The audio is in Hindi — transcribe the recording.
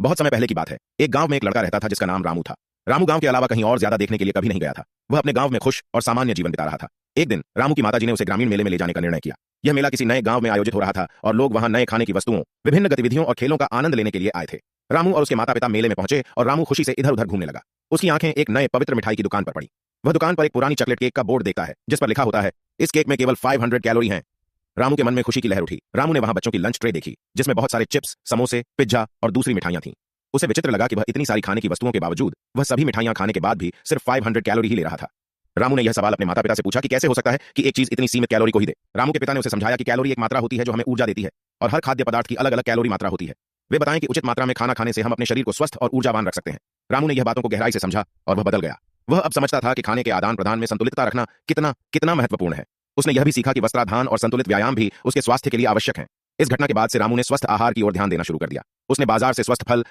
बहुत समय पहले की बात है। एक गांव में एक लड़का रहता था जिसका नाम रामू था। रामू गांव के अलावा कहीं और ज्यादा देखने के लिए कभी नहीं गया था। वह अपने गांव में खुश और सामान्य जीवन बिता रहा था। एक दिन रामू की माताजी ने उसे ग्रामीण मेले में ले जाने का निर्णय किया। यह मेला किसी नए गांव में आयोजित हो रहा था और लोग वहां नए खाने की वस्तुओं, विभिन्न गतिविधियों और खेलों का आनंद लेने के लिए आए थे। रामू और उसके माता पिता मेले में पहुंचे और रामू खुशी से इधर उधर घूमने लगा। उसकी आंखें एक नए पवित्र मिठाई की दुकान पर पड़ी। वह दुकान पर एक पुरानी चॉकलेट केक का बोर्ड देखता है जिस पर लिखा होता है, इस केक में केवल 500 कैलोरी हैं। रामू के मन में खुशी की लहर उठी। रामू ने वहां बच्चों की लंच ट्रे देखी जिसमें बहुत सारे चिप्स, समोसे, पिज्जा और दूसरी मिठाइयां थीं। उसे विचित्र लगा कि वह इतनी सारी खाने की वस्तुओं के बावजूद वह सभी मिठाइयां खाने के बाद भी सिर्फ 500 कैलोरी ही ले रहा था। रामू ने यह सवाल अपने माता पिता से पूछा कि कैसे हो सकता है कि एक चीज इतनी सीमित कैलोरी को ही दे। रामू के पिता ने उसे समझाया कि कैलोरी एक मात्रा होती है जो हमें ऊर्जा देती है और हर खाद्य पदार्थ की अलग अलग कैलोरी मात्रा होती है। वे बताएं कि उचित मात्रा में खाना खाने से हम अपने शरीर को स्वस्थ और ऊर्जावान रख सकते हैं। रामू ने यह बातों को गहराई से समझा और वह बदल गया। वह अब समझता था कि खाने के आदान प्रदान में संतुलितता रखना कितना कितना महत्वपूर्ण है। उसने यह भी सीखा कि वस्त्राधान और संतुलित व्यायाम भी उसके स्वास्थ्य के लिए आवश्यक हैं। इस घटना के बाद से रामू ने स्वस्थ आहार की ओर ध्यान देना शुरू कर दिया। उसने बाजार से स्वस्थ फल,